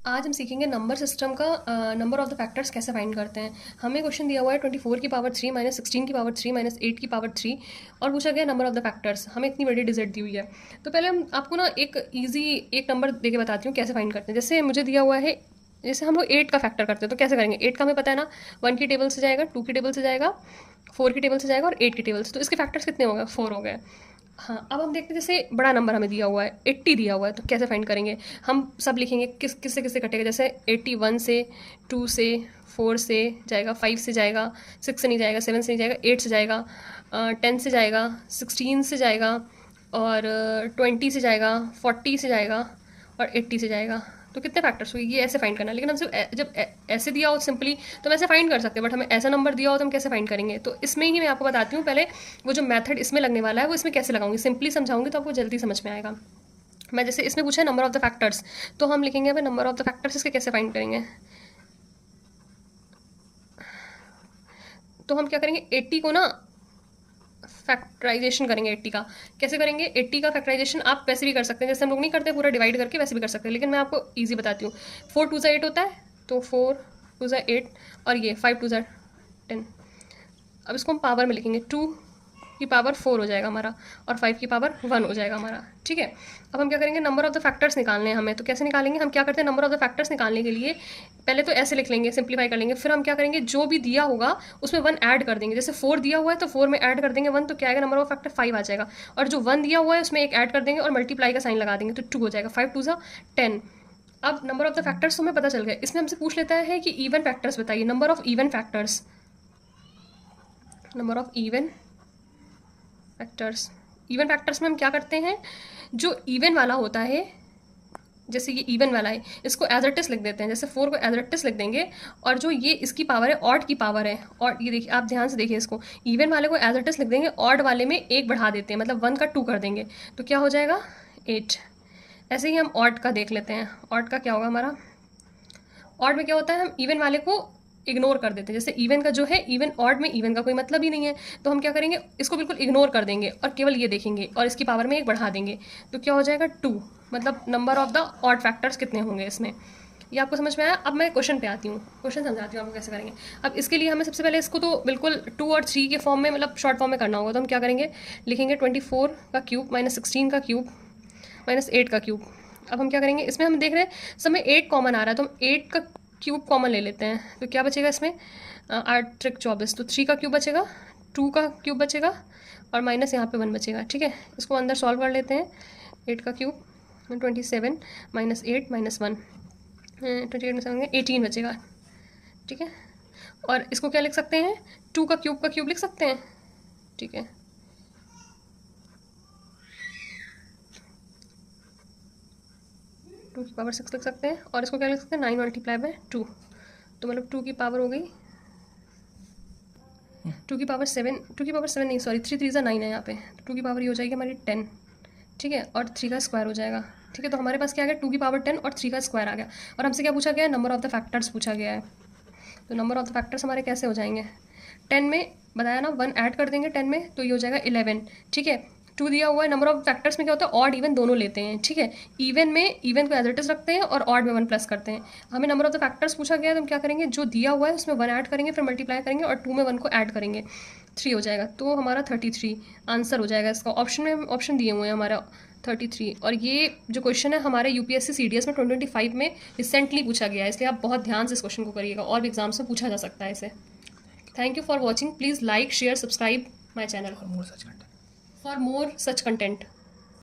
आज हम सीखेंगे नंबर सिस्टम का नंबर ऑफ द फैक्टर्स कैसे फाइंड करते हैं। हमें क्वेश्चन दिया हुआ है 24 की पावर 3 माइनस 16 की पावर 3 माइनस 8 की पावर 3 और पूछा गया नंबर ऑफ द फैक्टर्स। हमें इतनी बड़ी डिजिट दी हुई है, तो पहले हम आपको ना एक नंबर दे के बताती हूँ कैसे फाइंड करते हैं। जैसे मुझे दिया हुआ है, जैसे हम लोग 8 का फैक्टर करते हैं तो कैसे करेंगे। 8 का हमें पता है ना, 1 की टेबल से जाएगा, 2 की टेबल से जाएगा, 4 की टेबल से जाएगा और 8 की टेबल से। तो इसके फैक्टर्स कितने हो गए, 4 हो गए। हाँ, अब हम देखते हैं जैसे बड़ा नंबर हमें दिया हुआ है 80 दिया हुआ है, तो कैसे फाइंड करेंगे। हम सब लिखेंगे किससे किससे कटेगा। जैसे 81 से, 2 से, 4 से जाएगा, 5 से जाएगा, 6 से नहीं जाएगा, 7 से नहीं जाएगा, 8 से जाएगा, 10 से जाएगा, 16 से जाएगा और 20 से जाएगा, 40 से जाएगा और 80 से जाएगा। तो कितने फैक्टर्स हुए, ये ऐसे फाइंड करना है। लेकिन हमसे जब ऐसे दिया हो सिंपली तो हम ऐसे फाइंड कर सकते हैं, बट हमें ऐसा नंबर दिया हो तो हम कैसे फाइंड करेंगे। तो इसमें ही मैं आपको बताती हूँ पहले वो जो मेथड इसमें लगने वाला है वो इसमें कैसे लगाऊंगी। सिंपली समझाऊंगी तो आपको जल्दी समझ में आएगा। मैं जैसे इसमें पूछा है नंबर ऑफ द फैक्टर्स, तो हम लिखेंगे अब नंबर ऑफ द फैक्टर्स, इसके कैसे फाइंड करेंगे। तो हम क्या करेंगे, 80 को ना फैक्टराइजेशन करेंगे। 80 का कैसे करेंगे, 80 का फैक्टराइजेशन आप वैसे भी कर सकते हैं जैसे हम लोग नहीं करते पूरा डिवाइड करके, वैसे भी कर सकते हैं, लेकिन मैं आपको ईजी बताती हूँ। 4 2 8 होता है, तो 4 2 8 और ये 5 2 10। अब इसको हम पावर में लिखेंगे, 2 की पावर 4 हो जाएगा हमारा और 5 की पावर 1 हो जाएगा हमारा। ठीक है, अब हम क्या करेंगे, नंबर ऑफ द फैक्टर्स निकालने हैं हमें। तो कैसे निकालेंगे, हम क्या करते हैं नंबर ऑफ द फैक्टर्स निकालने के लिए पहले तो ऐसे लिख लेंगे, सिंप्लीफाई कर लेंगे। फिर हम क्या करेंगे, जो भी दिया होगा उसमें 1 ऐड कर देंगे। जैसे 4 दिया हुआ है तो 4 में ऐड कर देंगे 1, तो क्या आएगा, नंबर ऑफ फैक्टर 5 आ जाएगा। और जो 1 दिया हुआ है उसमें एक ऐड कर देंगे और मल्टीप्लाई का साइन लगा देंगे, तो 2 हो जाएगा। 5 2 10। अब नंबर ऑफ द फैक्टर्स हमें पता चल गया। इसमें हमसे पूछ लेता है कि इवन फैक्टर्स बताइए, number of even factors, number of even factors. Even factors में हम क्या करते हैं, जो इवन वाला होता है, जैसे ये इवन वाला है इसको एज इट इज लिख देते हैं। जैसे 4 को एज इट इज लिख देंगे और जो ये इसकी पावर है, ऑड की पावर है, और ये देखिए आप ध्यान से देखिए इसको, इवन वाले को एज इट इज लिख देंगे, ऑड वाले में एक बढ़ा देते हैं, मतलब 1 का 2 कर देंगे, तो क्या हो जाएगा 8। ऐसे ही हम ऑड का देख लेते हैं। ऑड का क्या होगा हमारा, ऑड में क्या होता है, हम इवन वाले को इग्नोर कर देते हैं। जैसे इवन का जो है, इवन ऑड में इवन का कोई मतलब ही नहीं है, तो हम क्या करेंगे, इसको बिल्कुल इग्नोर कर देंगे और केवल ये देखेंगे और इसकी पावर में एक बढ़ा देंगे, तो क्या हो जाएगा 2। मतलब number of the odd factors कितने होंगे इसमें, ये आपको समझ में आया। अब मैं क्वेश्चन पे आती हूँ, क्वेश्चन समझाती हूँ आपको कैसे करेंगे। अब इसके लिए हमें सबसे पहले इसको तो बिल्कुल 2 और 3 के फॉर्म में, मतलब शॉर्ट फॉर्म में करना होगा। तो हम क्या करेंगे, लिखेंगे 24 का क्यूब माइनस 16 का क्यूब माइनस 8 का क्यूब। अब हम क्या करेंगे, इसमें हम देख रहे हैं समय 8 कॉमन आ रहा है, तो हम 8 का क्यूब कॉमन ले लेते हैं। तो क्या बचेगा इसमें, 8 त्रिक 24, तो 3 का क्यूब बचेगा, 2 का क्यूब बचेगा और माइनस यहाँ पे 1 बचेगा। ठीक है, इसको अंदर सॉल्व कर लेते हैं। 8 का क्यूब 27 माइनस 8 माइनस 1, 28 में से 18 बचेगा। ठीक है, और इसको क्या लिख सकते हैं, 2 का क्यूब लिख सकते हैं। ठीक है, 2 की पावर 6 लिख सकते हैं, और इसको क्या लिख सकते हैं, 9 मल्टीप्लाई बाय 2, तो मतलब 2 की पावर हो गई 2 की पावर 7, 2 की पावर 7 नहीं सॉरी, 3 3 9 है यहाँ पे, तो 2 की पावर ये हो जाएगी हमारी 10। ठीक है, और 3 का स्क्वायर हो जाएगा। ठीक है, तो हमारे पास क्या आ गया, 2 की पावर 10 और 3 का स्क्वायर आ गया। और हमसे क्या पूछा गया है, नंबर ऑफ द फैक्टर्स पूछा गया है। तो नंबर ऑफ द फैक्टर्स हमारे कैसे हो जाएंगे, 10 में बताया ना 1 ऐड कर देंगे 10 में, तो ये हो जाएगा 11। ठीक है, 2 दिया हुआ है। नंबर ऑफ फैक्टर्स में क्या होता है, ऑड इवन दोनों लेते हैं। ठीक है, इवन में इवन को एज इट इज रखते हैं और ऑड में 1 प्लस करते हैं। हमें नंबर ऑफ द फैक्टर्स पूछा गया है, तो हम क्या करेंगे, जो दिया हुआ है उसमें 1 ऐड करेंगे, फिर मल्टीप्लाई करेंगे और 2 में 1 को ऐड करेंगे, 3 हो जाएगा। तो हमारा 33 आंसर हो जाएगा इसका। ऑप्शन में ऑप्शन दिए हुए हैं हमारा 33। और ये जो क्वेश्चन है हमारे यूपीएससी सीडीएस में 2025 में रिसेंटली पूछा गया है, इसलिए आप बहुत ध्यान से इस क्वेश्चन को करिएगा, और भी एग्जाम्स में पूछा जा सकता है इसे। Thank you for watching. Please like, share, subscribe my channel for more such content. for more such content.